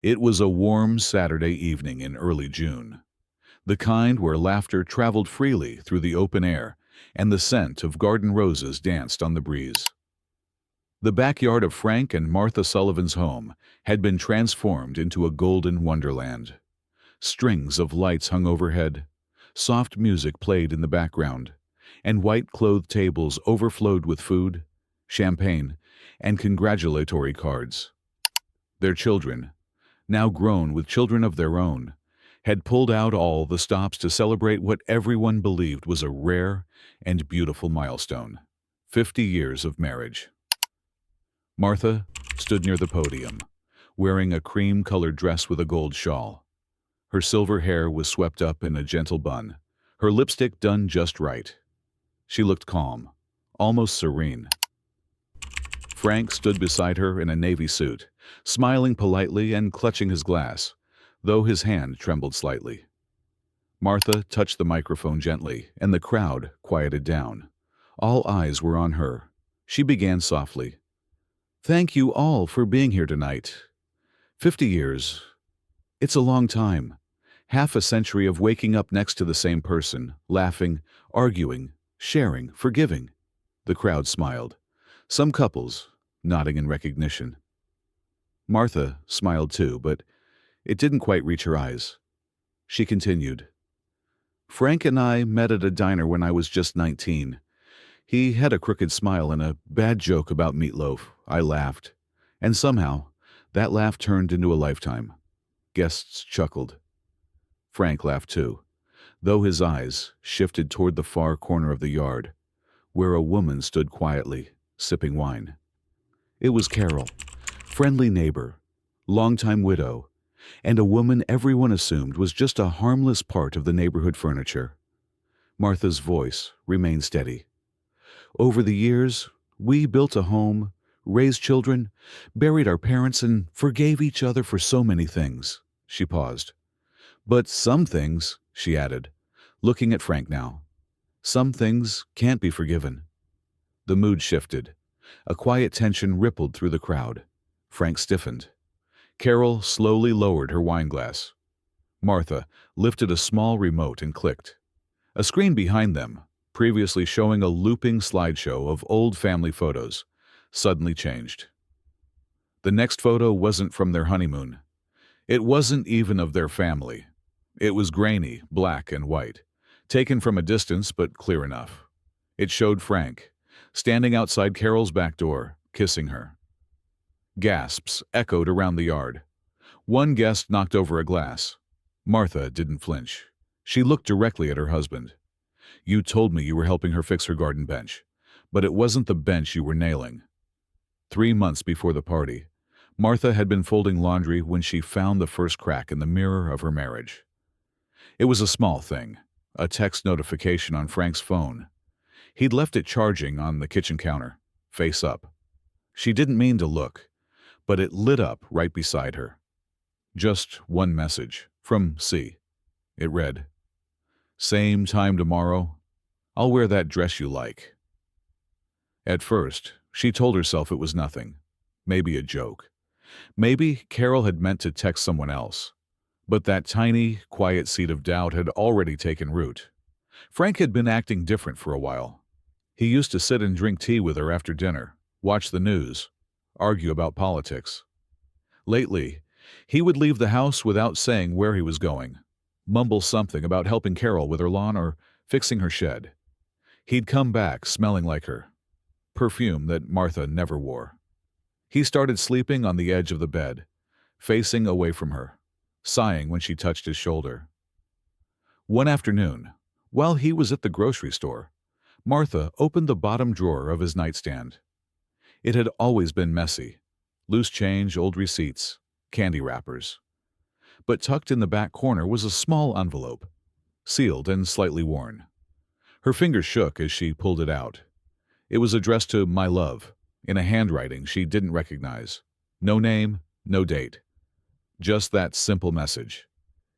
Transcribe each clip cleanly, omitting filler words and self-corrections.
It was a warm Saturday evening in early June, the kind where laughter traveled freely through the open air and the scent of garden roses danced on the breeze. The backyard of Frank and Martha Sullivan's home had been transformed into a golden wonderland. Strings of lights hung overhead, soft music played in the background, and white-clothed tables overflowed with food, champagne, and congratulatory cards. Their children, now grown with children of their own, had pulled out all the stops to celebrate what everyone believed was a rare and beautiful milestone: 50 years of marriage. Martha stood near the podium, wearing a cream-colored dress with a gold shawl. Her silver hair was swept up in a gentle bun, her lipstick done just right. She looked calm, almost serene. Frank stood beside her in a navy suit, smiling politely and clutching his glass, though his hand trembled slightly. Martha touched the microphone gently, and the crowd quieted down. All eyes were on her. She began softly. "Thank you all for being here tonight. 50 years. It's a long time. Half a century of waking up next to the same person, laughing, arguing, sharing, forgiving." The crowd smiled. Some couples, nodding in recognition. Martha smiled too, but it didn't quite reach her eyes. She continued. "Frank and I met at a diner when I was just 19. He had a crooked smile and a bad joke about meatloaf. I laughed. And somehow, that laugh turned into a lifetime." Guests chuckled. Frank laughed too, though his eyes shifted toward the far corner of the yard, where a woman stood quietly, sipping wine. It was Carol, friendly neighbor, longtime widow, and a woman everyone assumed was just a harmless part of the neighborhood furniture. Martha's voice remained steady. "Over the years, we built a home, raised children, buried our parents, and forgave each other for so many things." She paused. "But some things," she added, looking at Frank now, "some things can't be forgiven." The mood shifted. A quiet tension rippled through the crowd. Frank stiffened. Carol slowly lowered her wineglass. Martha lifted a small remote and clicked. A screen behind them, previously showing a looping slideshow of old family photos, suddenly changed. The next photo wasn't from their honeymoon. It wasn't even of their family. It was grainy, black and white, taken from a distance but clear enough. It showed Frank, standing outside Carol's back door, kissing her. Gasps echoed around the yard. One guest knocked over a glass. Martha didn't flinch. She looked directly at her husband. "You told me you were helping her fix her garden bench, but it wasn't the bench you were nailing." 3 months before the party, Martha had been folding laundry when she found the first crack in the mirror of her marriage. It was a small thing, a text notification on Frank's phone. He'd left it charging on the kitchen counter, face up. She didn't mean to look, but it lit up right beside her. Just one message, from C. It read, "Same time tomorrow. I'll wear that dress you like." At first, she told herself it was nothing, maybe a joke. Maybe Carol had meant to text someone else. But that tiny, quiet seed of doubt had already taken root. Frank had been acting different for a while. He used to sit and drink tea with her after dinner, watch the news, argue about politics. Lately, he would leave the house without saying where he was going, mumble something about helping Carol with her lawn or fixing her shed. He'd come back smelling like her, perfume that Martha never wore. He started sleeping on the edge of the bed, facing away from her, sighing when she touched his shoulder. One afternoon, while he was at the grocery store, Martha opened the bottom drawer of his nightstand. It had always been messy: loose change, old receipts, candy wrappers. But tucked in the back corner was a small envelope, sealed and slightly worn. Her fingers shook as she pulled it out. It was addressed to "My Love," in a handwriting she didn't recognize. No name, no date. Just that simple message.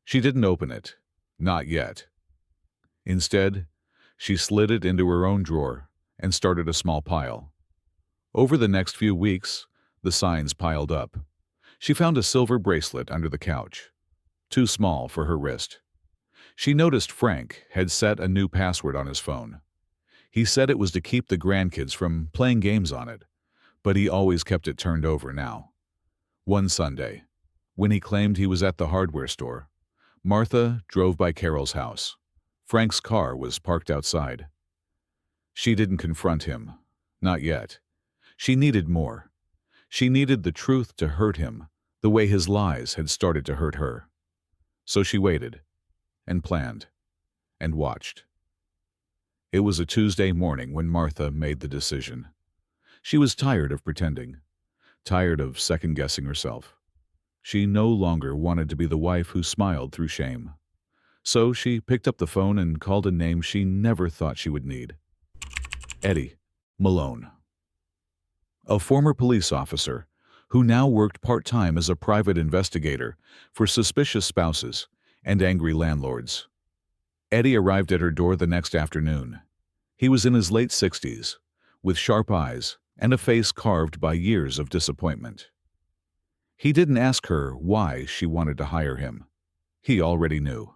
She didn't open it. Not yet. Instead, she slid it into her own drawer and started a small pile. Over the next few weeks, the signs piled up. She found a silver bracelet under the couch, too small for her wrist. She noticed Frank had set a new password on his phone. He said it was to keep the grandkids from playing games on it, but he always kept it turned over now. One Sunday, when he claimed he was at the hardware store, Martha drove by Carol's house. Frank's car was parked outside. She didn't confront him. Not yet. She needed more. She needed the truth to hurt him, the way his lies had started to hurt her. So she waited, and planned, and watched. It was a Tuesday morning when Martha made the decision. She was tired of pretending, tired of second-guessing herself. She no longer wanted to be the wife who smiled through shame. So she picked up the phone and called a name she never thought she would need. Eddie Malone. A former police officer who now worked part-time as a private investigator for suspicious spouses and angry landlords. Eddie arrived at her door the next afternoon. He was in his late 60s, with sharp eyes and a face carved by years of disappointment. He didn't ask her why she wanted to hire him. He already knew.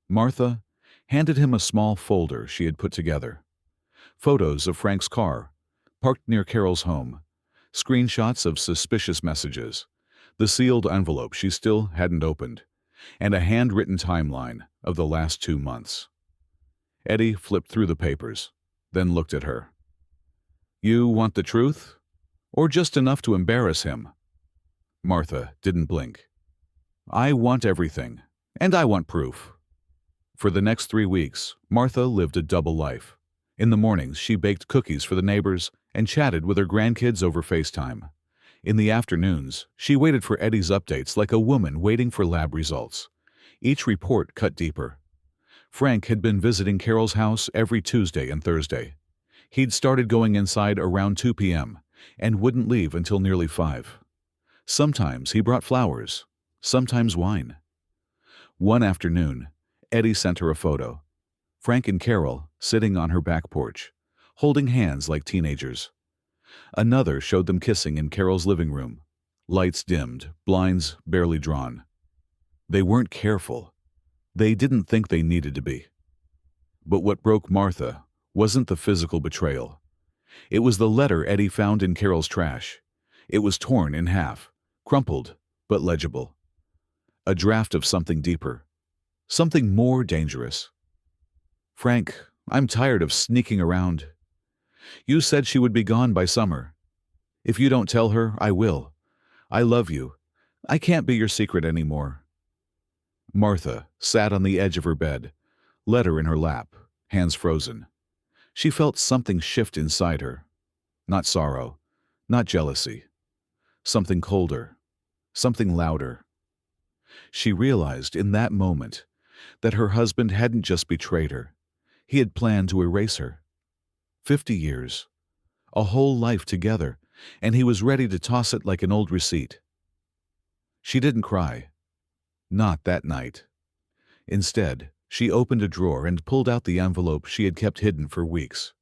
Martha handed him a small folder she had put together. Photos of Frank's car, parked near Carol's home, screenshots of suspicious messages, the sealed envelope she still hadn't opened, and a handwritten timeline of the last 2 months. Eddie flipped through the papers, then looked at her. "You want the truth? Or just enough to embarrass him?" Martha didn't blink. "I want everything, and I want proof." For the next 3 weeks, Martha lived a double life. In the mornings, she baked cookies for the neighbors and chatted with her grandkids over FaceTime. In the afternoons, she waited for Eddie's updates like a woman waiting for lab results. Each report cut deeper. Frank had been visiting Carol's house every Tuesday and Thursday. He'd started going inside around 2 p.m. and wouldn't leave until nearly 5. Sometimes he brought flowers, sometimes wine. One afternoon, Eddie sent her a photo. Frank and Carol sitting on her back porch, holding hands like teenagers. Another showed them kissing in Carol's living room, lights dimmed, blinds barely drawn. They weren't careful. They didn't think they needed to be. But what broke Martha wasn't the physical betrayal. It was the letter Eddie found in Carol's trash. It was torn in half, crumpled but legible. A draft of something deeper, something more dangerous. "Frank, I'm tired of sneaking around. You said she would be gone by summer. If you don't tell her, I will. I love you. I can't be your secret anymore." Martha sat on the edge of her bed, letter in her lap, hands frozen. She felt something shift inside her. Not sorrow, not jealousy. Something colder, something louder. She realized in that moment that her husband hadn't just betrayed her. He had planned to erase her. 50 years, a whole life together, and he was ready to toss it like an old receipt. She didn't cry. Not that night. Instead, she opened a drawer and pulled out the envelope she had kept hidden for weeks.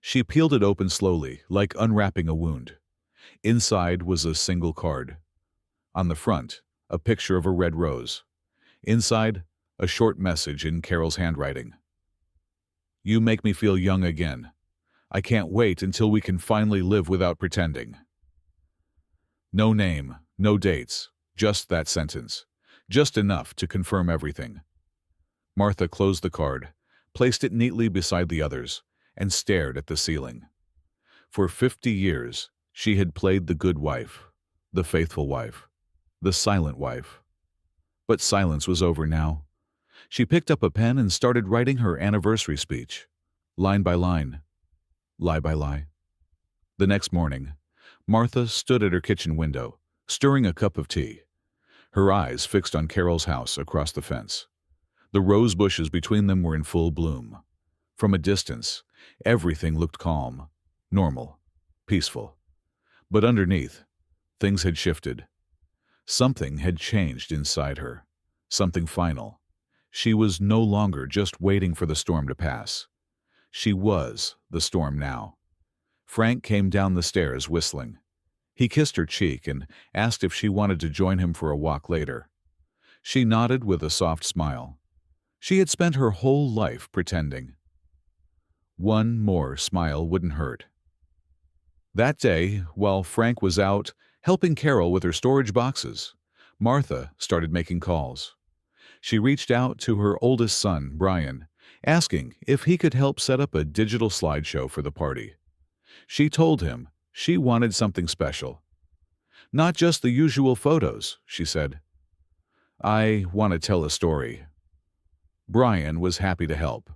She peeled it open slowly, like unwrapping a wound. Inside was a single card. On the front, a picture of a red rose. Inside, a short message in Carol's handwriting. "You make me feel young again. I can't wait until we can finally live without pretending." No name, no dates, just that sentence. Just enough to confirm everything. Martha closed the card, placed it neatly beside the others, and stared at the ceiling. For 50 years, she had played the good wife, the faithful wife, the silent wife. But silence was over now. She picked up a pen and started writing her anniversary speech, line by line, lie by lie. The next morning, Martha stood at her kitchen window, stirring a cup of tea, her eyes fixed on Carol's house across the fence. The rose bushes between them were in full bloom. From a distance, everything looked calm, normal, peaceful. But underneath, things had shifted. Something had changed inside her, something final. She was no longer just waiting for the storm to pass. She was the storm now. Frank came down the stairs whistling. He kissed her cheek and asked if she wanted to join him for a walk later. She nodded with a soft smile. She had spent her whole life pretending. One more smile wouldn't hurt. That day, while Frank was out helping Carol with her storage boxes, Martha started making calls. She reached out to her oldest son, Brian, asking if he could help set up a digital slideshow for the party. She told him she wanted something special. "Not just the usual photos," she said. "I want to tell a story." Brian was happy to help.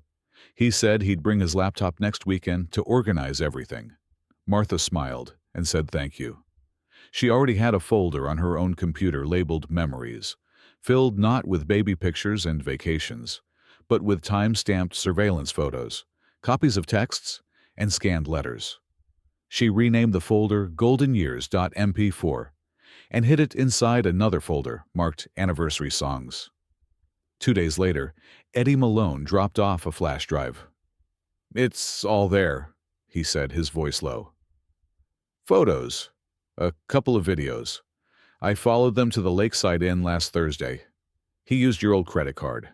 He said he'd bring his laptop next weekend to organize everything. Martha smiled and said thank you. She already had a folder on her own computer labeled Memories, filled not with baby pictures and vacations, but with time-stamped surveillance photos, copies of texts, and scanned letters. She renamed the folder goldenyears.mp4 and hid it inside another folder marked Anniversary Songs. 2 days later, Eddie Malone dropped off a flash drive. "It's all there," he said, his voice low. "Photos. A couple of videos. I followed them to the Lakeside Inn last Thursday. He used your old credit card."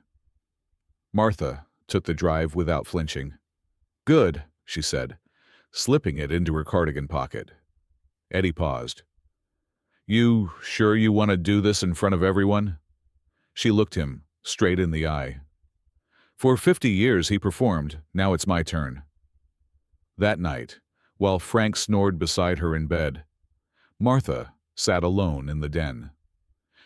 Martha took the drive without flinching. "Good," she said, slipping it into her cardigan pocket. Eddie paused. "You sure you want to do this in front of everyone?" She looked him straight in the eye. "For 50 years he performed, now it's my turn." That night, while Frank snored beside her in bed, Martha sat alone in the den.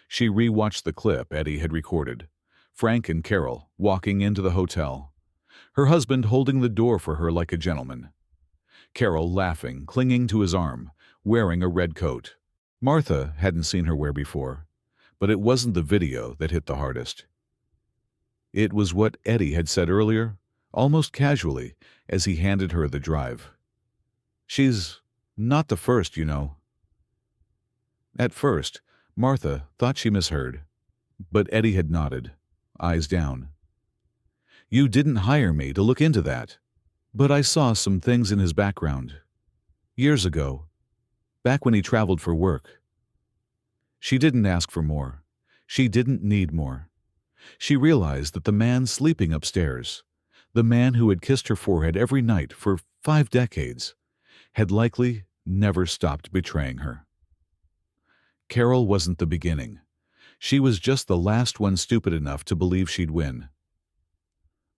She rewatched the clip Eddie had recorded, Frank and Carol walking into the hotel, her husband holding the door for her like a gentleman. Carol laughing, clinging to his arm, wearing a red coat. Martha hadn't seen her wear before, but it wasn't the video that hit the hardest. It was what Eddie had said earlier, almost casually, as he handed her the drive. "She's not the first, you know." At first, Martha thought she misheard, but Eddie had nodded, eyes down. "You didn't hire me to look into that, but I saw some things in his background. Years ago, back when he traveled for work." She didn't ask for more. She didn't need more. She realized that the man sleeping upstairs, the man who had kissed her forehead every night for 5 decades, had likely never stopped betraying her. Carol wasn't the beginning. She was just the last one stupid enough to believe she'd win.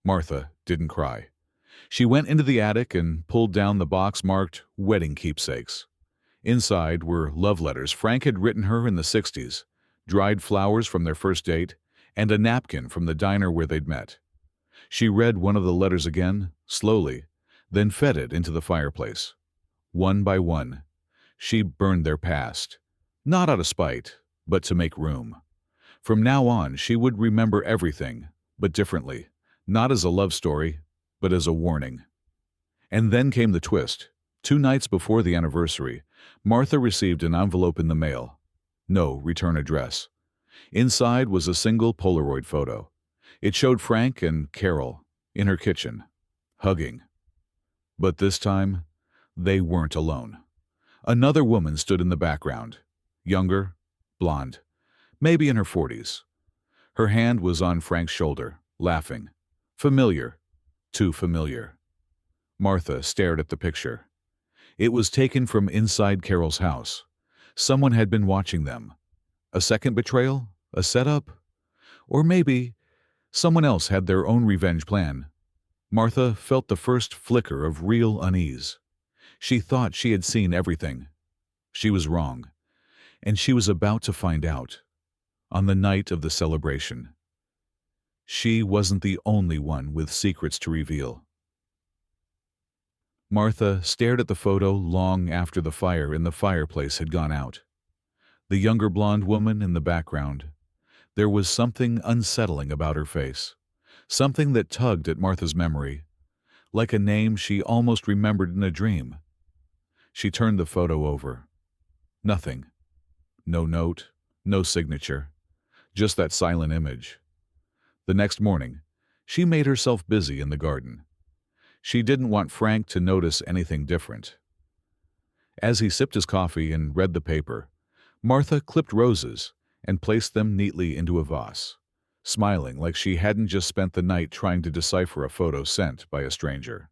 Martha didn't cry. She went into the attic and pulled down the box marked Wedding Keepsakes. Inside were love letters Frank had written her in the 60s, dried flowers from their first date, and a napkin from the diner where they'd met. She read one of the letters again, slowly, then fed it into the fireplace. One by one, she burned their past, not out of spite, but to make room. From now on, she would remember everything, but differently, not as a love story, but as a warning. And then came the twist. 2 nights before the anniversary, Martha received an envelope in the mail. No return address. Inside was a single Polaroid photo. It showed Frank and Carol in her kitchen, hugging. But this time, they weren't alone. Another woman stood in the background, younger, blonde, maybe in her 40s. Her hand was on Frank's shoulder, laughing. Familiar, too familiar. Martha stared at the picture. It was taken from inside Carol's house. Someone had been watching them. A second betrayal? A setup? Or maybe someone else had their own revenge plan. Martha felt the first flicker of real unease. She thought she had seen everything. She was wrong. And she was about to find out. On the night of the celebration. She wasn't the only one with secrets to reveal. Martha stared at the photo long after the fire in the fireplace had gone out. The younger blonde woman in the background. There was something unsettling about her face, something that tugged at Martha's memory, like a name she almost remembered in a dream. She turned the photo over. Nothing. No note, no signature, just that silent image. The next morning, she made herself busy in the garden. She didn't want Frank to notice anything different. As he sipped his coffee and read the paper, Martha clipped roses and placed them neatly into a vase, smiling like she hadn't just spent the night trying to decipher a photo sent by a stranger.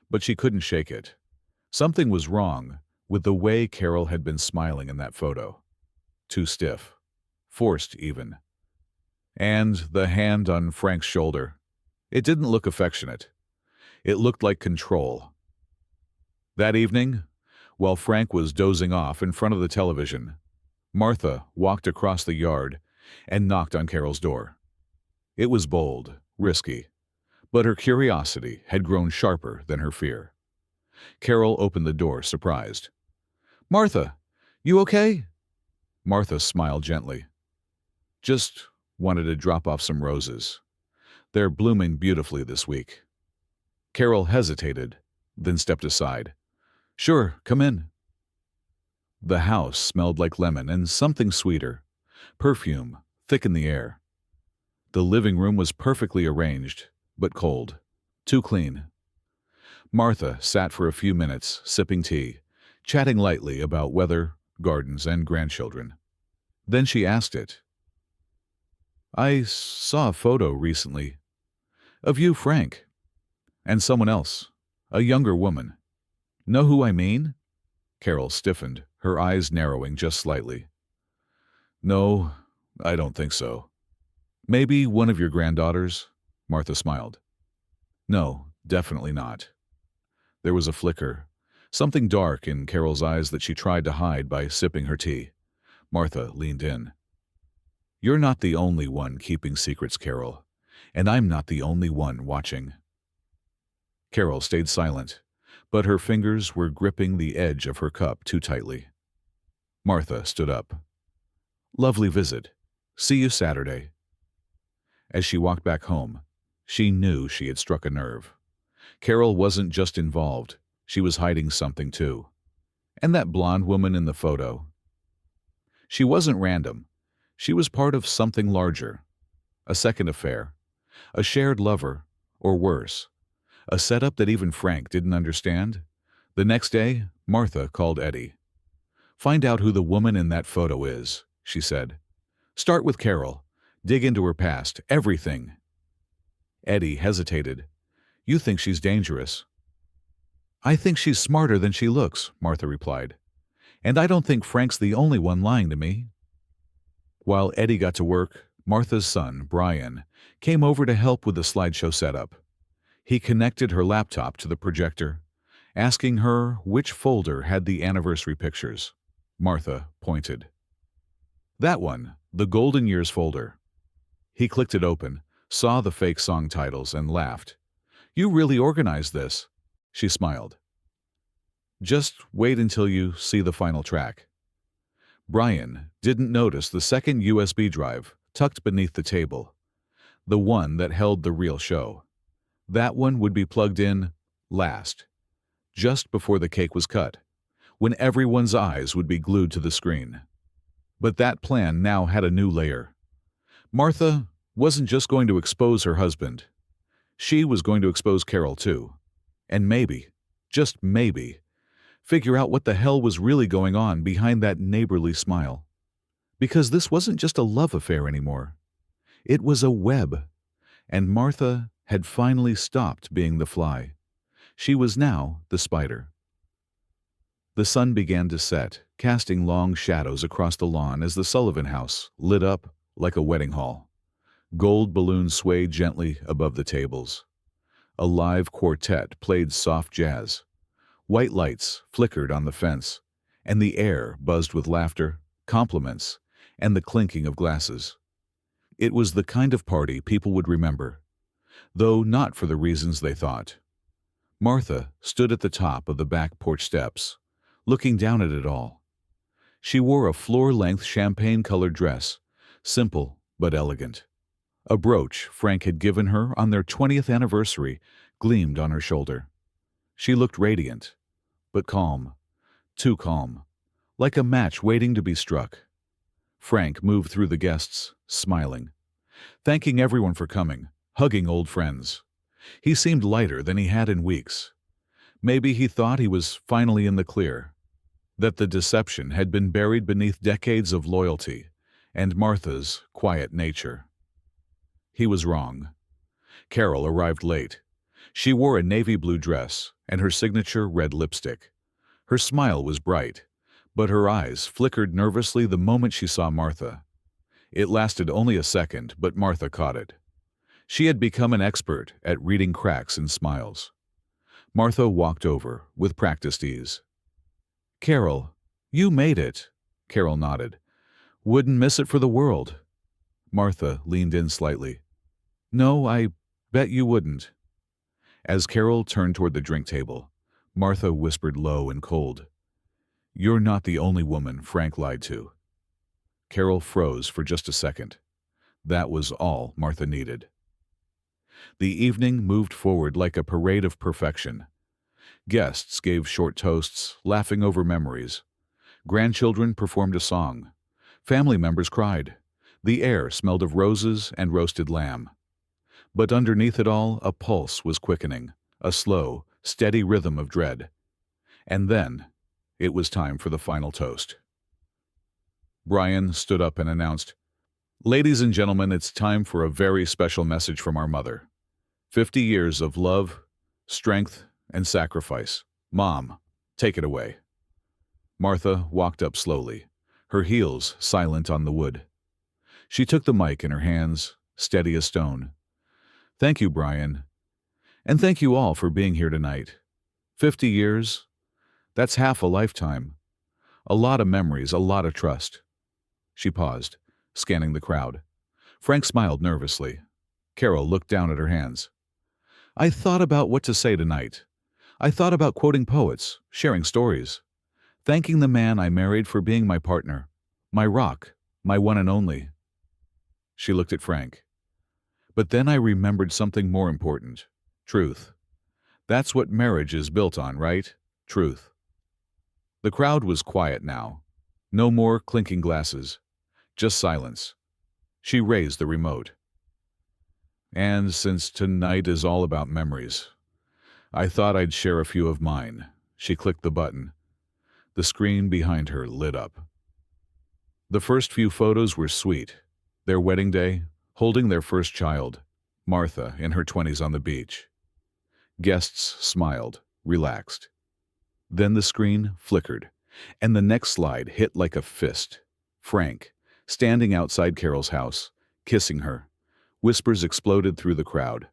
But she couldn't shake it. Something was wrong with the way Carol had been smiling in that photo. Too stiff. Forced, even. And the hand on Frank's shoulder. It didn't look affectionate. It looked like control. That evening, while Frank was dozing off in front of the television, Martha walked across the yard and knocked on Carol's door. It was bold, risky, but her curiosity had grown sharper than her fear. Carol opened the door, surprised. "Martha, you okay?" Martha smiled gently. "Just wanted to drop off some roses. They're blooming beautifully this week." Carol hesitated, then stepped aside. "Sure, come in." The house smelled like lemon and something sweeter. Perfume, thick in the air. The living room was perfectly arranged, but cold. Too clean. Martha sat for a few minutes, sipping tea, chatting lightly about weather, gardens, and grandchildren. Then she asked it. "I saw a photo recently. Of you, Frank. And someone else. A younger woman. Know who I mean?" Carol stiffened, her eyes narrowing just slightly. "No, I don't think so." "Maybe one of your granddaughters?" Martha smiled. "No, definitely not." There was a flicker, something dark in Carol's eyes that she tried to hide by sipping her tea. Martha leaned in. "You're not the only one keeping secrets, Carol, and I'm not the only one watching." Carol stayed silent, but her fingers were gripping the edge of her cup too tightly. Martha stood up. "Lovely visit. See you Saturday." As she walked back home, she knew she had struck a nerve. Carol wasn't just involved, she was hiding something too. And that blonde woman in the photo. She wasn't random. She was part of something larger. A second affair. A shared lover, or worse. A setup that even Frank didn't understand. The next day, Martha called Eddie. "Find out who the woman in that photo is," she said. "Start with Carol. Dig into her past, everything." Eddie hesitated. "You think she's dangerous." "I think she's smarter than she looks," Martha replied. "And I don't think Frank's the only one lying to me." While Eddie got to work, Martha's son, Brian, came over to help with the slideshow setup. He connected her laptop to the projector, asking her which folder had the anniversary pictures. Martha pointed. "That one, the Golden Years folder." He clicked it open, saw the fake song titles, and laughed. "You really organized this." She smiled. "Just wait until you see the final track." Brian didn't notice the second USB drive tucked beneath the table, the one that held the real show. That one would be plugged in last, just before the cake was cut, when everyone's eyes would be glued to the screen. But that plan now had a new layer. Martha wasn't just going to expose her husband. She was going to expose Carol too. And maybe, just maybe, figure out what the hell was really going on behind that neighborly smile. Because this wasn't just a love affair anymore. It was a web. And Martha had finally stopped being the fly. She was now the spider. The sun began to set, casting long shadows across the lawn as the Sullivan house lit up like a wedding hall. Gold balloons swayed gently above the tables. A live quartet played soft jazz. White lights flickered on the fence, and the air buzzed with laughter, compliments, and the clinking of glasses. It was the kind of party people would remember, though not for the reasons they thought. Martha stood at the top of the back porch steps, looking down at it all. She wore a floor-length champagne-colored dress, simple but elegant. A brooch Frank had given her on their 20th anniversary gleamed on her shoulder. She looked radiant, but calm, too calm, like a match waiting to be struck. Frank moved through the guests, smiling, thanking everyone for coming, hugging old friends. He seemed lighter than he had in weeks. Maybe he thought he was finally in the clear. that the deception had been buried beneath decades of loyalty and Martha's quiet nature. He was wrong. Carol arrived late. She wore a navy blue dress and her signature red lipstick. Her smile was bright, but her eyes flickered nervously the moment she saw Martha. It lasted only a second, but Martha caught it. She had become an expert at reading cracks in smiles. Martha walked over with practiced ease. "Carol, you made it." Carol nodded. "Wouldn't miss it for the world." Martha leaned in slightly. "No, I bet you wouldn't." As Carol turned toward the drink table, Martha whispered low and cold, "You're not the only woman Frank lied to." Carol froze for just a second. That was all Martha needed. The evening moved forward like a parade of perfection. Guests gave short toasts, laughing over memories. Grandchildren performed a song. Family members cried. The air smelled of roses and roasted lamb. But underneath it all, a pulse was quickening, a slow, steady rhythm of dread. And then, it was time for the final toast. Brian stood up and announced, "Ladies and gentlemen, it's time for a very special message from our mother. 50 years of love, strength, and sacrifice. Mom, take it away." Martha walked up slowly, her heels silent on the wood. She took the mic in her hands, steady as stone. "Thank you, Brian. And thank you all for being here tonight. 50 years, that's half a lifetime. A lot of memories, a lot of trust." She paused, scanning the crowd. Frank smiled nervously. Carol looked down at her hands. "I thought about what to say tonight. I thought about quoting poets, sharing stories, thanking the man I married for being my partner, my rock, my one and only." She looked at Frank. "But then I remembered something more important. Truth. That's what marriage is built on, right? Truth." The crowd was quiet now. No more clinking glasses. Just silence. She raised the remote. "And since tonight is all about memories, I thought I'd share a few of mine." She clicked the button. The screen behind her lit up. The first few photos were sweet. Their wedding day, holding their first child, Martha in her 20s on the beach. Guests smiled, relaxed. Then the screen flickered, and the next slide hit like a fist. Frank, standing outside Carol's house, kissing her. Whispers exploded through the crowd.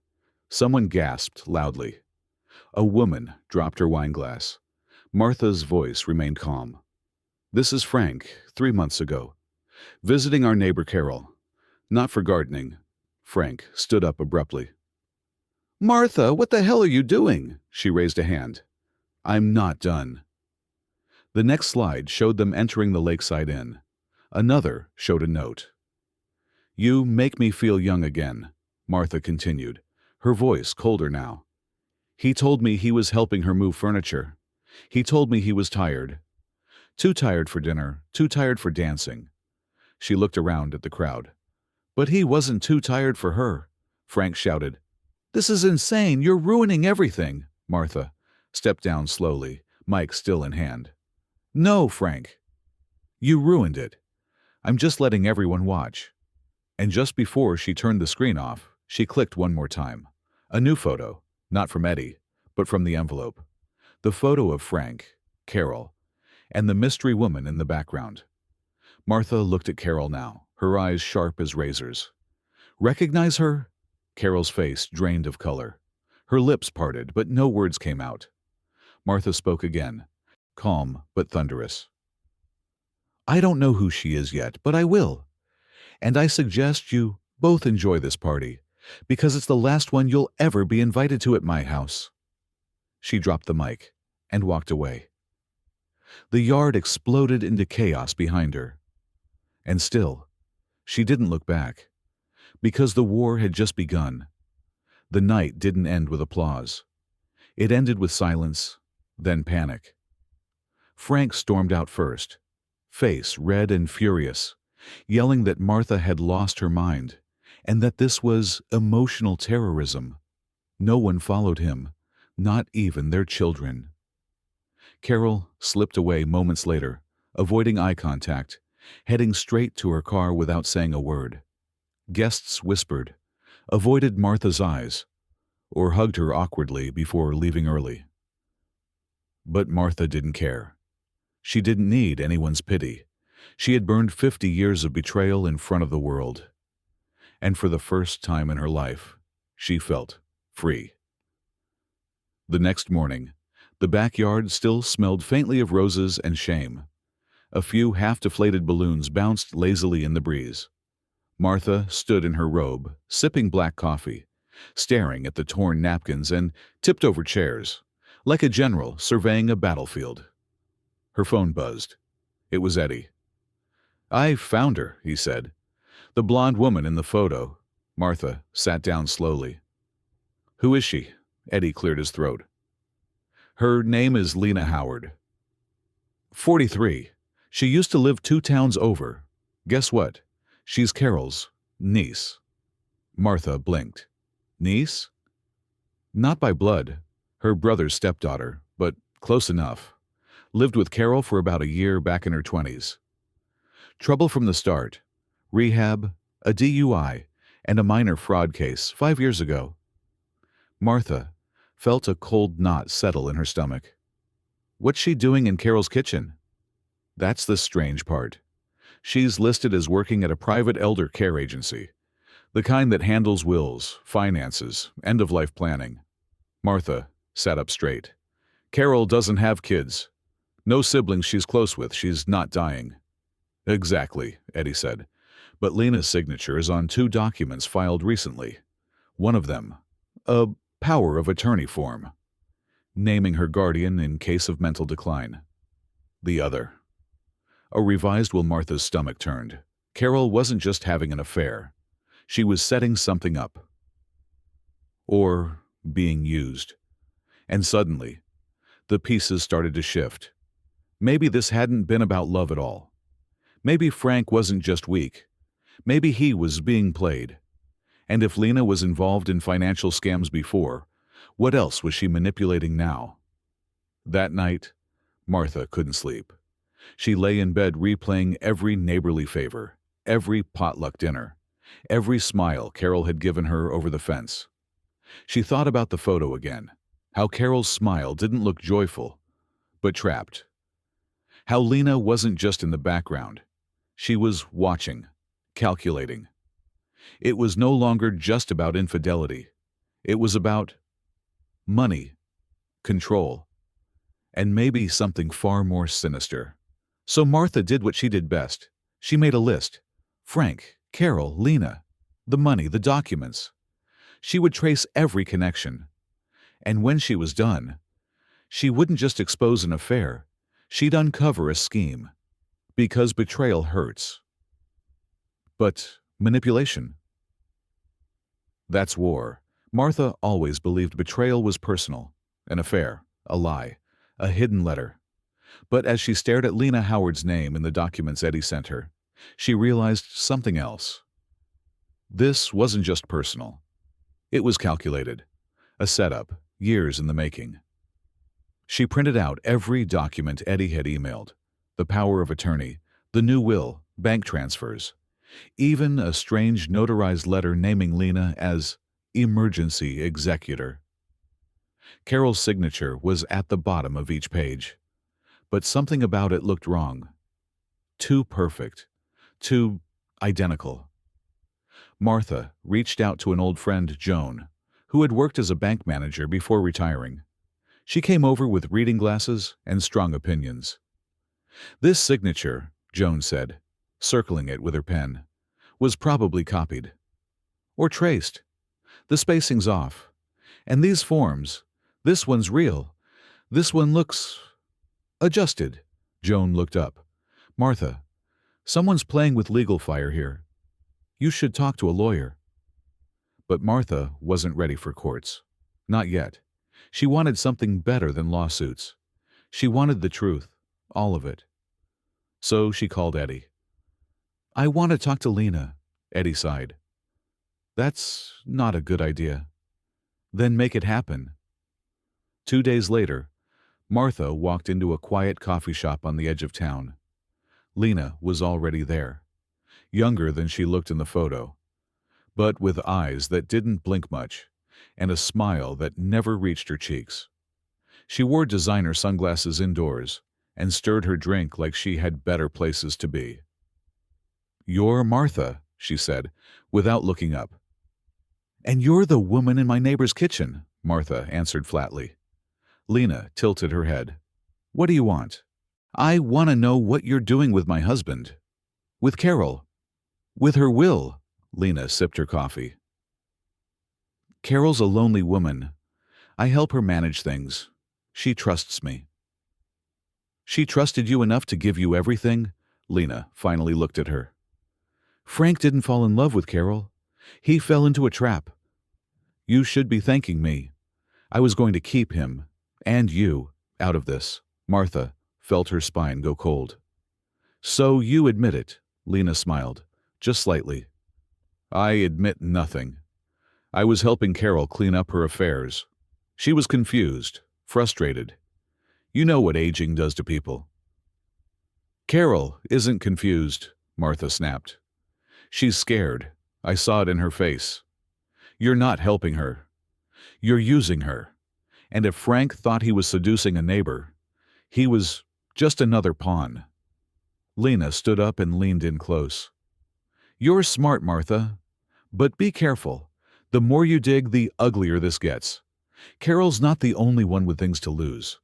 Someone gasped loudly. A woman dropped her wineglass. Martha's voice remained calm. "This is Frank, 3 months ago. Visiting our neighbor Carol. Not for gardening." Frank stood up abruptly. "Martha, what the hell are you doing?" She raised a hand. "I'm not done." The next slide showed them entering the lakeside inn. Another showed a note. "You make me feel young again," Martha continued, her voice colder now. "He told me he was helping her move furniture. He told me he was tired. Too tired for dinner, too tired for dancing." She looked around at the crowd. "But he wasn't too tired for her," Frank shouted. "This is insane. You're ruining everything." Martha stepped down slowly, mic still in hand. "No, Frank. You ruined it. I'm just letting everyone watch." And just before she turned the screen off, she clicked one more time. A new photo, not from Eddie, but from the envelope. The photo of Frank, Carol, and the mystery woman in the background. Martha looked at Carol now, her eyes sharp as razors. "Recognize her?" Carol's face drained of color. Her lips parted, but no words came out. Martha spoke again, calm but thunderous. "I don't know who she is yet, but I will. And I suggest you both enjoy this party, because it's the last one you'll ever be invited to at my house." She dropped the mic and walked away. The yard exploded into chaos behind her. And still, she didn't look back, because the war had just begun. The night didn't end with applause. It ended with silence, then panic. Frank stormed out first, face red and furious, yelling that Martha had lost her mind, and that this was emotional terrorism. No one followed him, not even their children. Carol slipped away moments later, avoiding eye contact, heading straight to her car without saying a word. Guests whispered, avoided Martha's eyes, or hugged her awkwardly before leaving early. But Martha didn't care. She didn't need anyone's pity. She had burned 50 years of betrayal in front of the world. And for the first time in her life, she felt free. The next morning, the backyard still smelled faintly of roses and shame. A few half-deflated balloons bounced lazily in the breeze. Martha stood in her robe, sipping black coffee, staring at the torn napkins and tipped-over chairs, like a general surveying a battlefield. Her phone buzzed. It was Eddie. "I found her," he said. "The blonde woman in the photo." Martha sat down slowly. "Who is she?" Eddie cleared his throat. "Her name is Lena Howard. 43. She used to live 2 towns over. Guess what? She's Carol's niece." Martha blinked. "Niece?" "Not by blood. Her brother's stepdaughter, but close enough. Lived with Carol for about a year back in her 20s. Trouble from the start. Rehab, a DUI, and a minor fraud case 5 years ago." Martha felt a cold knot settle in her stomach. "What's she doing in Carol's kitchen?" "That's the strange part. She's listed as working at a private elder care agency, the kind that handles wills, finances, end-of-life planning." Martha sat up straight. "Carol doesn't have kids. No siblings she's close with. She's not dying." "Exactly," Eddie said. "But Lena's signature is on 2 documents filed recently. One of them, a power of attorney form, naming her guardian in case of mental decline. The other, a revised will." Martha's stomach turned. Carol wasn't just having an affair. She was setting something up. Or being used. And suddenly, the pieces started to shift. Maybe this hadn't been about love at all. Maybe Frank wasn't just weak. Maybe he was being played. And if Lena was involved in financial scams before, what else was she manipulating now? That night, Martha couldn't sleep. She lay in bed replaying every neighborly favor, every potluck dinner, every smile Carol had given her over the fence. She thought about the photo again, how Carol's smile didn't look joyful, but trapped. How Lena wasn't just in the background. She was watching, calculating. It was no longer just about infidelity. It was about money, control, and maybe something far more sinister. So Martha did what she did best. She made a list. Frank, Carol, Lena, the money, the documents. She would trace every connection. And when she was done, she wouldn't just expose an affair. She'd uncover a scheme. Because betrayal hurts. But manipulation? That's war. Martha always believed betrayal was personal, an affair, a lie, a hidden letter. But as she stared at Lena Howard's name in the documents Eddie sent her, she realized something else. This wasn't just personal. It was calculated, a setup, years in the making. She printed out every document Eddie had emailed, the power of attorney, the new will, bank transfers, even a strange notarized letter naming Lena as emergency executor. Carol's signature was at the bottom of each page, but something about it looked wrong. Too perfect, too identical. Martha reached out to an old friend, Joan, who had worked as a bank manager before retiring. She came over with reading glasses and strong opinions. "This signature," Joan said, circling it with her pen, "was probably copied. Or traced. The spacing's off. And these forms, this one's real. This one looks adjusted." Joan looked up. "Martha, someone's playing with legal fire here. You should talk to a lawyer." But Martha wasn't ready for courts. Not yet. She wanted something better than lawsuits. She wanted the truth, all of it. So she called Eddie. "I want to talk to Lena," Eddie sighed. "That's not a good idea." "Then make it happen." 2 days later, Martha walked into a quiet coffee shop on the edge of town. Lena was already there, younger than she looked in the photo, but with eyes that didn't blink much and a smile that never reached her cheeks. She wore designer sunglasses indoors and stirred her drink like she had better places to be. "You're Martha," she said, without looking up. "And you're the woman in my neighbor's kitchen," Martha answered flatly. Lena tilted her head. "What do you want?" "I want to know what you're doing with my husband. With Carol. With her will." Lena sipped her coffee. "Carol's a lonely woman. I help her manage things. She trusts me." "She trusted you enough to give you everything?" Lena finally looked at her. "Frank didn't fall in love with Carol. He fell into a trap. You should be thanking me. I was going to keep him, and you, out of this." Martha felt her spine go cold. "So you admit it," Lena smiled, just slightly. "I admit nothing. I was helping Carol clean up her affairs. She was confused, frustrated. You know what aging does to people." "Carol isn't confused," Martha snapped. "She's scared. I saw it in her face. You're not helping her. You're using her. And if Frank thought he was seducing a neighbor, he was just another pawn." Lena stood up and leaned in close. "You're smart, Martha. But be careful. The more you dig, the uglier this gets. Carol's not the only one with things to lose."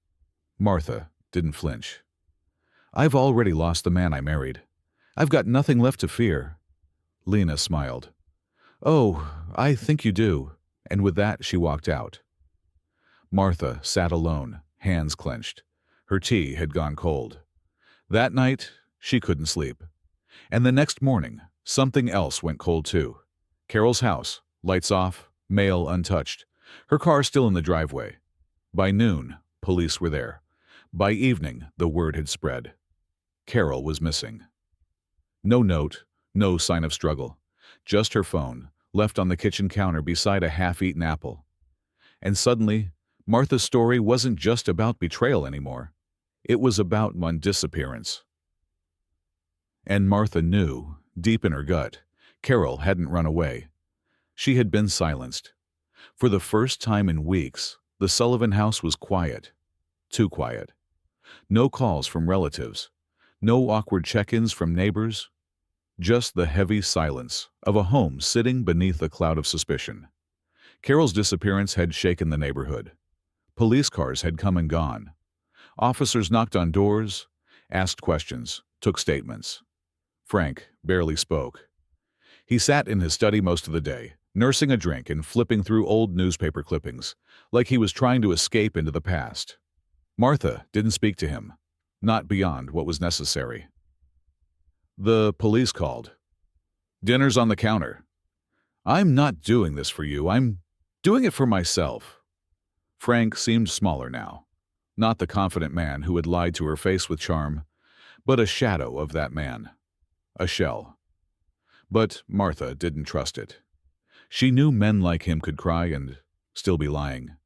Martha didn't flinch. "I've already lost the man I married. I've got nothing left to fear." Lena smiled. "Oh, I think you do." And with that, she walked out. Martha sat alone, hands clenched. Her tea had gone cold. That night, she couldn't sleep. And the next morning, something else went cold too. Carol's house, lights off, mail untouched. Her car still in the driveway. By noon, police were there. By evening, the word had spread. Carol was missing. No note, no sign of struggle. Just her phone, left on the kitchen counter beside a half-eaten apple. And suddenly, Martha's story wasn't just about betrayal anymore. It was about one disappearance. And Martha knew, deep in her gut, Carol hadn't run away. She had been silenced. For the first time in weeks, the Sullivan house was quiet. Too quiet. No calls from relatives. No awkward check-ins from neighbors. Just the heavy silence of a home sitting beneath a cloud of suspicion. Carol's disappearance had shaken the neighborhood. Police cars had come and gone. Officers knocked on doors, asked questions, took statements. Frank barely spoke. He sat in his study most of the day, nursing a drink and flipping through old newspaper clippings, like he was trying to escape into the past. Martha didn't speak to him, not beyond what was necessary. The police called. "Dinner's on the counter." "I'm not doing this for you. I'm doing it for myself." Frank seemed smaller now. Not the confident man who had lied to her face with charm, but a shadow of that man. A shell. But Martha didn't trust it. She knew men like him could cry and still be lying.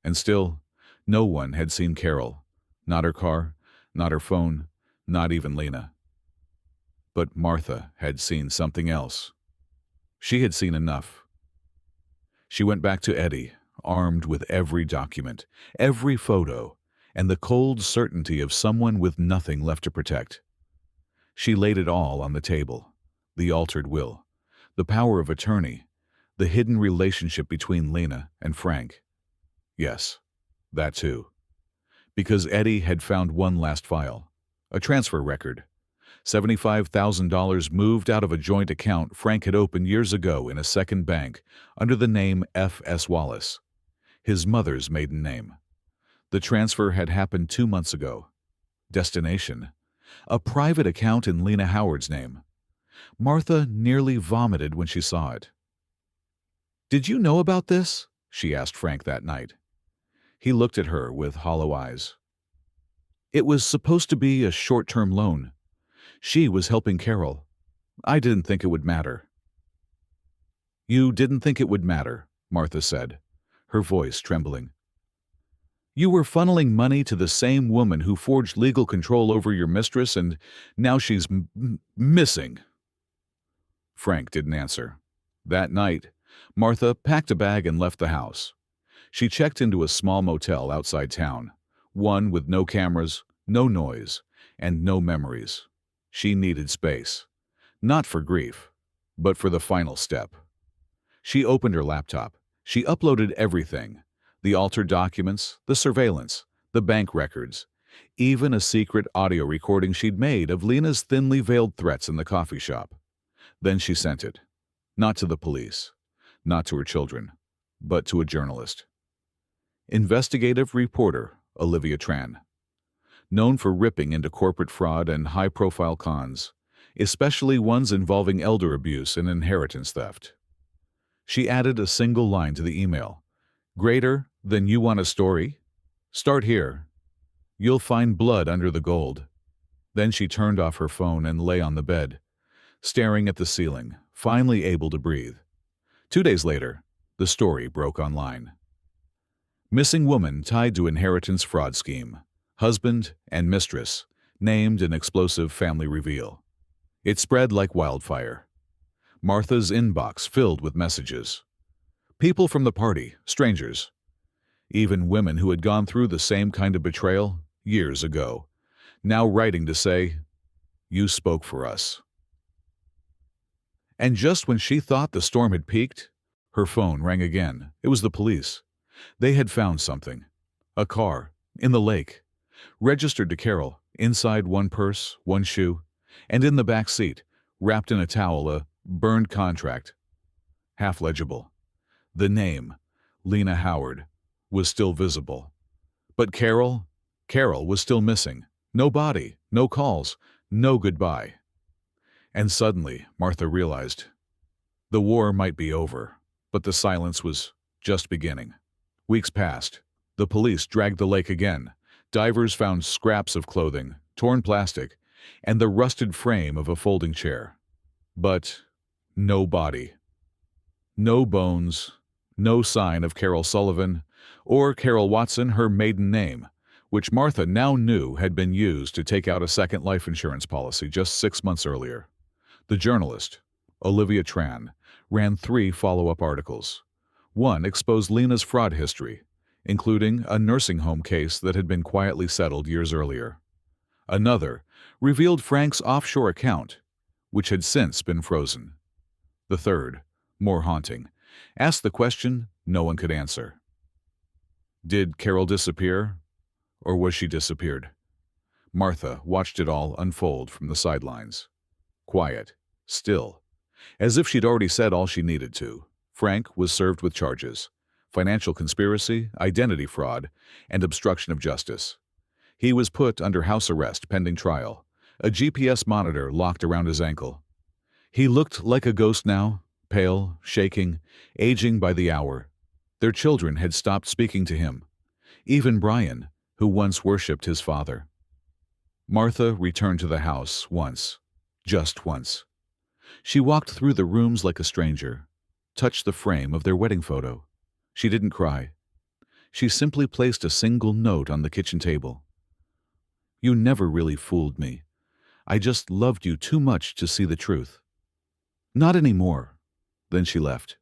And still, no one had seen Carol. Not her car, not her phone, not even Lena. But Martha had seen something else. She had seen enough. She went back to Eddie, armed with every document, every photo, and the cold certainty of someone with nothing left to protect. She laid it all on the table. The altered will, the power of attorney, the hidden relationship between Lena and Frank. Yes, that too. Because Eddie had found one last file, a transfer record. $75,000 moved out of a joint account Frank had opened years ago in a second bank under the name F.S. Wallace, his mother's maiden name. The transfer had happened 2 months ago. Destination: a private account in Lena Howard's name. Martha nearly vomited when she saw it. "Did you know about this?" she asked Frank that night. He looked at her with hollow eyes. "It was supposed to be a short-term loan. She was helping Carol. I didn't think it would matter." "You didn't think it would matter," Martha said, her voice trembling. You were funneling money to the same woman who forged legal control over your mistress, and now she's missing." Frank didn't answer. That night, Martha packed a bag and left the house. She checked into a small motel outside town, one with no cameras, no noise, and no memories. She needed space, not for grief, but for the final step. She opened her laptop. She uploaded everything: the altered documents, the surveillance, the bank records, even a secret audio recording she'd made of Lena's thinly veiled threats in the coffee shop. Then she sent it, not to the police, not to her children, but to a journalist. Investigative reporter Olivia Tran, known for ripping into corporate fraud and high-profile cons, especially ones involving elder abuse and inheritance theft. She added a single line to the email: "Greater than you want a story? Start here. You'll find blood under the gold." Then she turned off her phone and lay on the bed, staring at the ceiling, finally able to breathe. 2 days later, the story broke online. Missing woman tied to inheritance fraud scheme. Husband and mistress named in explosive family reveal. It spread like wildfire. Martha's inbox filled with messages. People from the party, strangers. Even women who had gone through the same kind of betrayal years ago, now writing to say, "You spoke for us." And just when she thought the storm had peaked, her phone rang again. It was the police. They had found something. A car, in the lake, registered to Carol, inside one purse, one shoe, and in the back seat, wrapped in a towel, a burned contract. Half legible. The name, Lena Howard, was still visible. But Carol was still missing. No body, no calls, no goodbye. And suddenly, Martha realized the war might be over, but the silence was just beginning. Weeks passed. The police dragged the lake again. Divers found scraps of clothing, torn plastic, and the rusted frame of a folding chair. But no body. No bones. No sign of Carol Sullivan, or Carol Watson, her maiden name, which Martha now knew had been used to take out a second life insurance policy just 6 months earlier. The journalist, Olivia Tran, ran 3 follow-up articles. One exposed Lena's fraud history, including a nursing home case that had been quietly settled years earlier. Another revealed Frank's offshore account, which had since been frozen. The third, more haunting, asked the question no one could answer. Did Carol disappear, or was she disappeared? Martha watched it all unfold from the sidelines. Quiet, still, as if she'd already said all she needed to. Frank was served with charges: financial conspiracy, identity fraud, and obstruction of justice. He was put under house arrest pending trial, a GPS monitor locked around his ankle. He looked like a ghost now, pale, shaking, aging by the hour. Their children had stopped speaking to him, even Brian, who once worshipped his father. Martha returned to the house once, just once. She walked through the rooms like a stranger, touched the frame of their wedding photo. She didn't cry. She simply placed a single note on the kitchen table. "You never really fooled me. I just loved you too much to see the truth." "Not anymore." Then she left.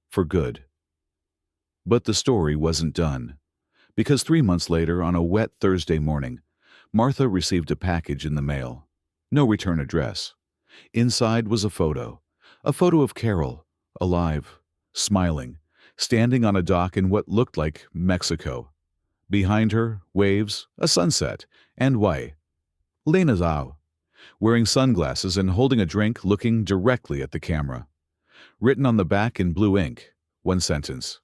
For good. But the story wasn't done, because 3 months later, on a wet Thursday morning, Martha received a package in the mail. No return address. Inside was a photo of Carol, alive, smiling, standing on a dock in what looked like Mexico. Behind her, waves, a sunset, and why? Lena Zhao, wearing sunglasses and holding a drink, looking directly at the camera. Written on the back in blue ink, one sentence: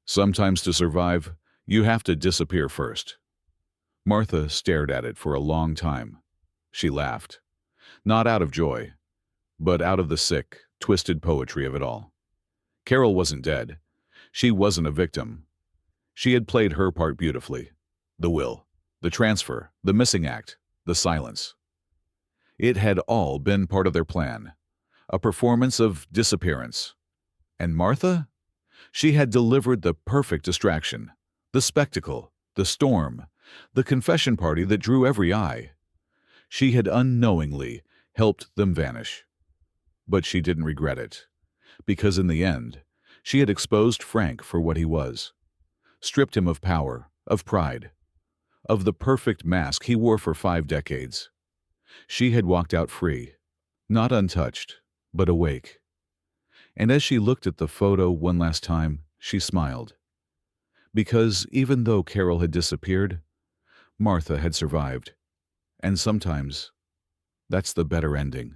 "Sometimes to survive, you have to disappear first." Martha stared at it for a long time. She laughed. Not out of joy, but out of the sick, twisted poetry of it all. Carol wasn't dead. She wasn't a victim. She had played her part beautifully. The will, the transfer, the missing act, the silence. It had all been part of their plan, a performance of disappearance. And Martha? She had delivered the perfect distraction, The spectacle, the storm, the confession party that drew every eye. She had unknowingly helped them vanish. But she didn't regret it, because in the end, she had exposed Frank for what he was, stripped him of power, of pride, of the perfect mask he wore for 5 decades. She had walked out free, not untouched, but awake. And as she looked at the photo one last time, she smiled. Because even though Carol had disappeared, Martha had survived. And sometimes, that's the better ending.